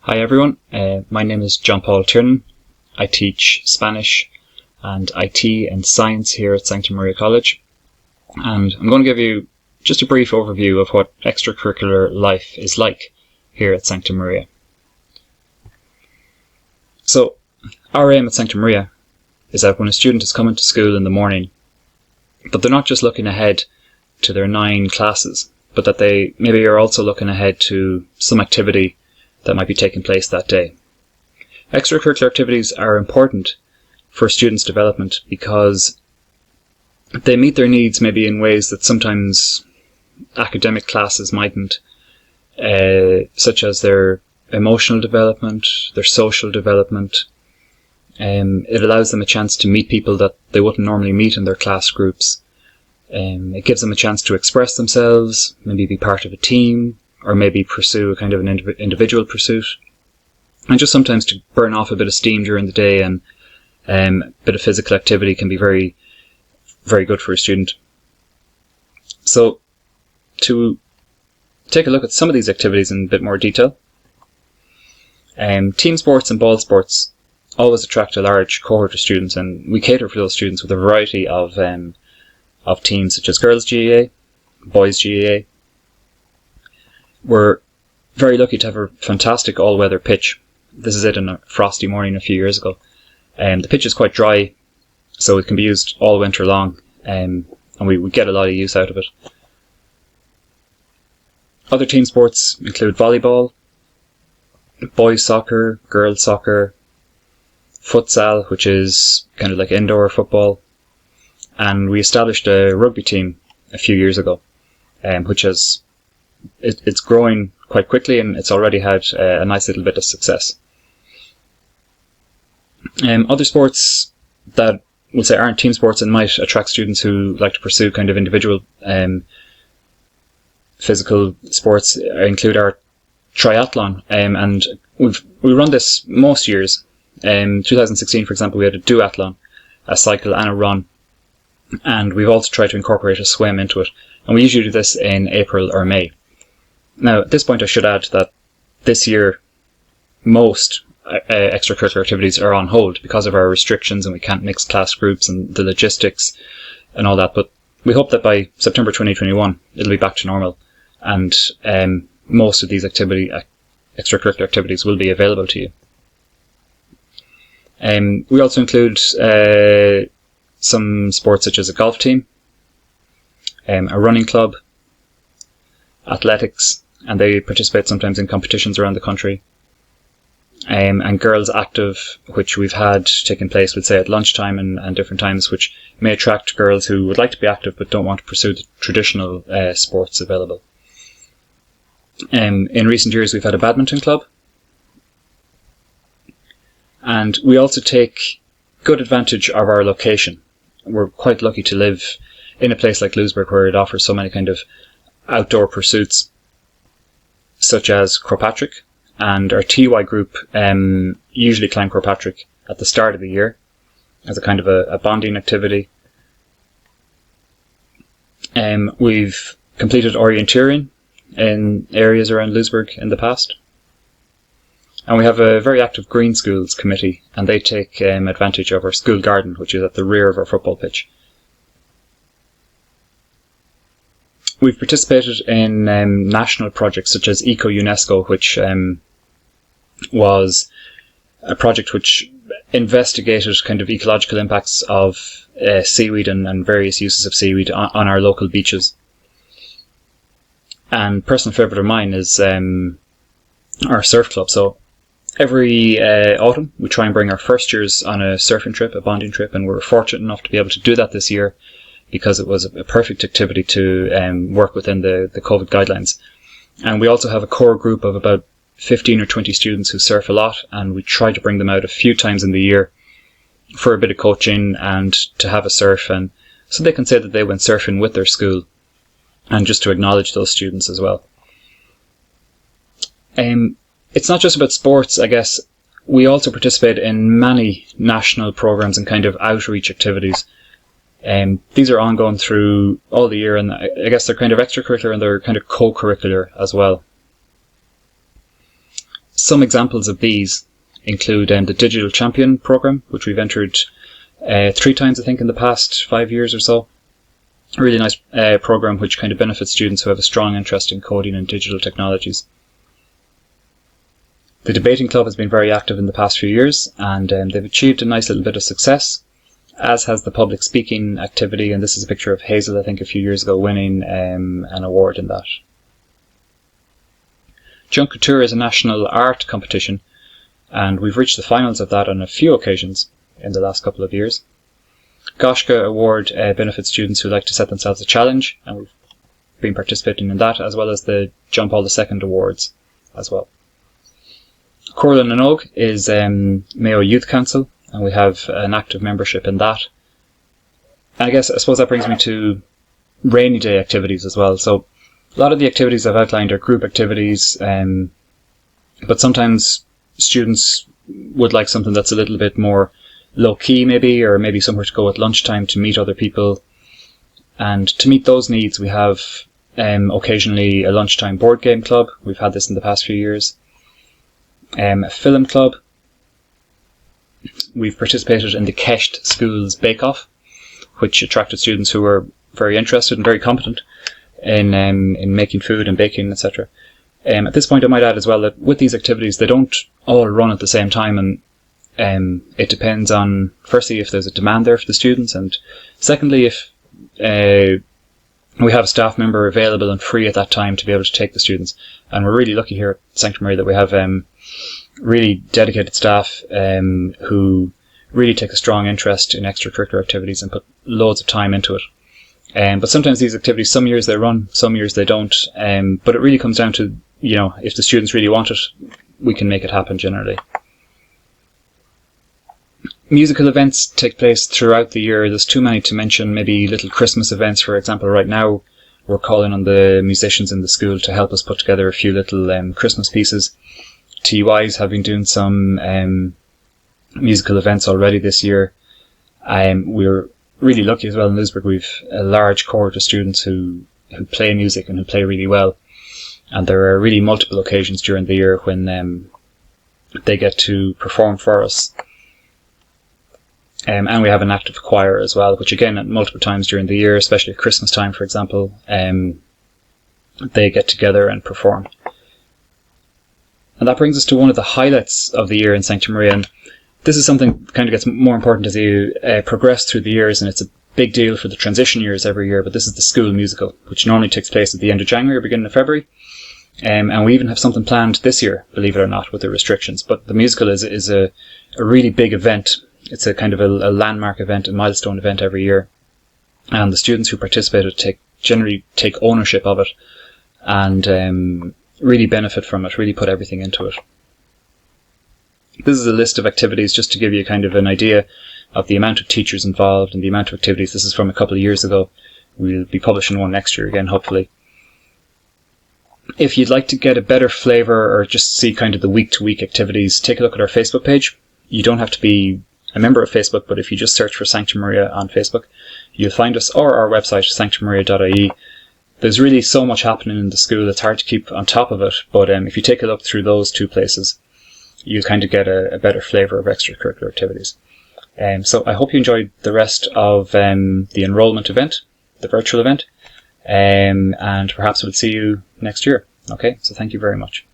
Hi everyone, my name is John Paul Tiernan. I teach Spanish and IT and Science here at Sancta Maria College, and I'm going to give you just a brief overview of what extracurricular life is like here at Sancta Maria. So, our aim at Sancta Maria is that when a student is coming to school in the morning, that they're not just looking ahead to their 9 classes, but that they maybe are also looking ahead to some activity that might be taking place that day. Extracurricular activities are important for students' development because they meet their needs maybe in ways that sometimes academic classes mightn't, such as their emotional development, their social development. It allows them a chance to meet people that they wouldn't normally meet in their class groups. It gives them a chance to express themselves, maybe be part of a team, or maybe pursue a kind of an individual pursuit. And just sometimes to burn off a bit of steam during the day, and a bit of physical activity can be very, very good for a student. So, to take a look at some of these activities in a bit more detail, team sports and ball sports always attract a large cohort of students, and we cater for those students with a variety of teams such as girls GAA, boys GAA. We're very lucky to have a fantastic all-weather pitch. This is it on a frosty morning a few years ago. The pitch is quite dry, so it can be used all winter long, and we get a lot of use out of it. Other team sports include volleyball, boys soccer, girls soccer, futsal, which is kind of like indoor football, and we established a rugby team a few years ago, which has it's growing quite quickly, and it's already had a nice little bit of success. Other sports that we'll say aren't team sports and might attract students who like to pursue kind of individual physical sports include our triathlon, and we run this most years. 2016, for example, we had a duathlon, a cycle and a run, and we've also tried to incorporate a swim into it, and we usually do this in April or May. Now, at this point I should add that this year most extracurricular activities are on hold because of our restrictions, and we can't mix class groups and the logistics and all that, but we hope that by September 2021 it'll be back to normal, and most of these extracurricular activities will be available to you. We also include some sports such as a golf team, a running club, athletics, and they participate sometimes in competitions around the country, and girls active, which we've had taking place, we'd say, at lunchtime and different times, which may attract girls who would like to be active but don't want to pursue the traditional sports available. In recent years we've had a badminton club, and we also take good advantage of our location. We're quite lucky to live in a place like Louisburgh, where it offers so many kind of outdoor pursuits such as Kirkpatrick, and our TY group usually climb Kirkpatrick at the start of the year as a kind of a bonding activity. We've completed orienteering in areas around Louisburgh in the past, and we have a very active Green Schools committee, and they take advantage of our school garden, which is at the rear of our football pitch. We've participated in national projects such as Eco-UNESCO, which was a project which investigated kind of ecological impacts of seaweed and various uses of seaweed on our local beaches. And personal favourite of mine is our surf club. So every autumn we try and bring our first years on a surfing trip, a bonding trip, and we're fortunate enough to be able to do that this year, because it was a perfect activity to work within the COVID guidelines. And we also have a core group of about 15 or 20 students who surf a lot, and we try to bring them out a few times in the year for a bit of coaching and to have a surf, and so they can say that they went surfing with their school, and just to acknowledge those students as well. It's not just about sports, I guess. We also participate in many national programs and kind of outreach activities. These are ongoing through all the year, and I guess they're kind of extracurricular and they're kind of co-curricular as well. some examples of these include the Digital Champion program, which we've entered 3 times, I think, in the past 5 years or so. A really nice program which kind of benefits students who have a strong interest in coding and digital technologies. The debating club has been very active in the past few years, and they've achieved a nice little bit of success, as has the public speaking activity, and this is a picture of Hazel, I think, a few years ago, winning an award in that. Curricular is a national art competition, and we've reached the finals of that on a few occasions in the last couple of years. Goshka Award benefits students who like to set themselves a challenge, and we've been participating in that, as well as the Jump All the Second Awards as well. Corlin and Og is Mayo Youth Council, and we have an active membership in that. And I suppose that brings me to rainy day activities as well. So a lot of the activities I've outlined are group activities, but sometimes students would like something that's a little bit more low-key maybe, or maybe somewhere to go at lunchtime to meet other people. And to meet those needs, we have occasionally a lunchtime board game club. We've had this in the past few years. A film club. We've participated in the Kesht Schools Bake Off, which attracted students who were very interested and very competent in making food and baking, etc. At this point, I might add as well that with these activities, they don't all run at the same time, and it depends on, firstly, if there's a demand there for the students, and secondly, if we have a staff member available and free at that time to be able to take the students. And we're really lucky here at Sanctum Maria that we have really dedicated staff who really take a strong interest in extracurricular activities and put loads of time into it. But sometimes these activities, some years they run, some years they don't. But it really comes down to, if the students really want it, we can make it happen generally. Musical events take place throughout the year. There's too many to mention. Maybe little Christmas events, for example. Right now, we're calling on the musicians in the school to help us put together a few little Christmas pieces. TUIs have been doing some musical events already this year. We're really lucky as well in Lisburg. We've a large cohort of students who play music and who play really well. And there are really multiple occasions during the year when they get to perform for us. And we have an active choir as well, which again, at multiple times during the year, especially at Christmas time, for example, they get together and perform. And that brings us to one of the highlights of the year in Sanctum Maria. And this is something that kind of gets more important as you progress through the years, and it's a big deal for the transition years every year, but this is the school musical, which normally takes place at the end of January or beginning of February. And we even have something planned this year, believe it or not, with the restrictions. But the musical is a really big event. It's a kind of a landmark event, a milestone event every year. And the students who participated generally take ownership of it and really benefit from it, really put everything into it. This is a list of activities just to give you kind of an idea of the amount of teachers involved and the amount of activities. This is from a couple of years ago. We'll be publishing one next year again, hopefully. If you'd like to get a better flavour or just see kind of the week-to-week activities, take a look at our Facebook page. You don't have to be a member of Facebook, but if you just search for Sanctum Maria on Facebook, you'll find us, or our website, sanctummaria.ie. There's really so much happening in the school, it's hard to keep on top of it, but if you take a look through those two places, you'll kind of get a better flavour of extracurricular activities. So I hope you enjoyed the rest of the enrolment event, the virtual event, and perhaps we'll see you next year. Okay, so thank you very much.